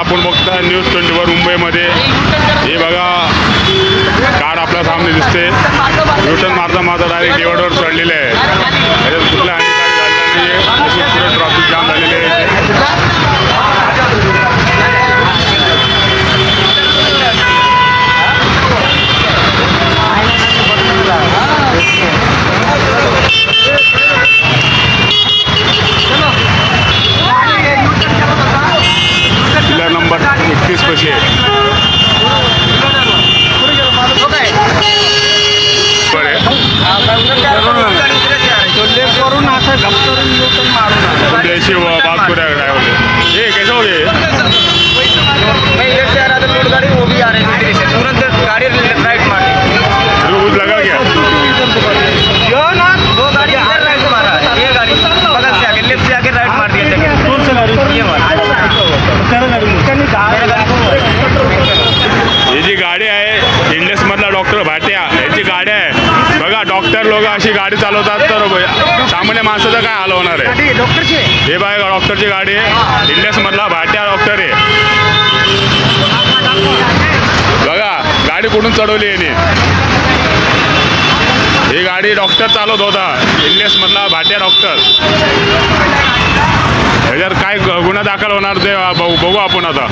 आपण बघता न्यूज 24 मुंबईमध्ये. हे बघा कार आपल्या सामने दिसते. युटर्न मारता डायरेक्ट डिवायडरवर चढलेले आहे. त्याच्यात कुठल्या आणि काही झालेलं नाही. पुढे ट्रॉफिक जाम झालेले आहे. पिलर नंबर 31 पाशी आहे. देशी बात पूरा ड्राइवर ये कैसे हो गए? मैं इधर से आ रहा था लोड गाड़ी, वो भी आ रही थी इधर से, तुरंत गाड़ी राइट मार दी। कुछ लगा क्या? जो ना दो गाड़ी इधर राइट मारा, ये गाड़ी बगल से आके लेफ्ट से आके राइट मार दिया सेकंड। कौन सा गाड़ी? ये मारा तेरा गाड़ी। ही जी गाडी आहे इंडस मधला डॉक्टर भाट्या याची गाडी आहे. बघा डॉक्टर लोक अशी गाडी चालवतात तर सामान्य माणसाचं काय हाल होणार आहे. डॉक्टरची हे बघा डॉक्टरची गाडी आहे. इंडस मधला भाट्या डॉक्टर आहे. बघा गाडी कुठून चढवली याने. ही गाडी डॉक्टर चालवत होता. इंडस मधला भाट्या डॉक्टर. ह्याच्यावर काय गुन्हा दाखल होणार ते बघू आपण आता.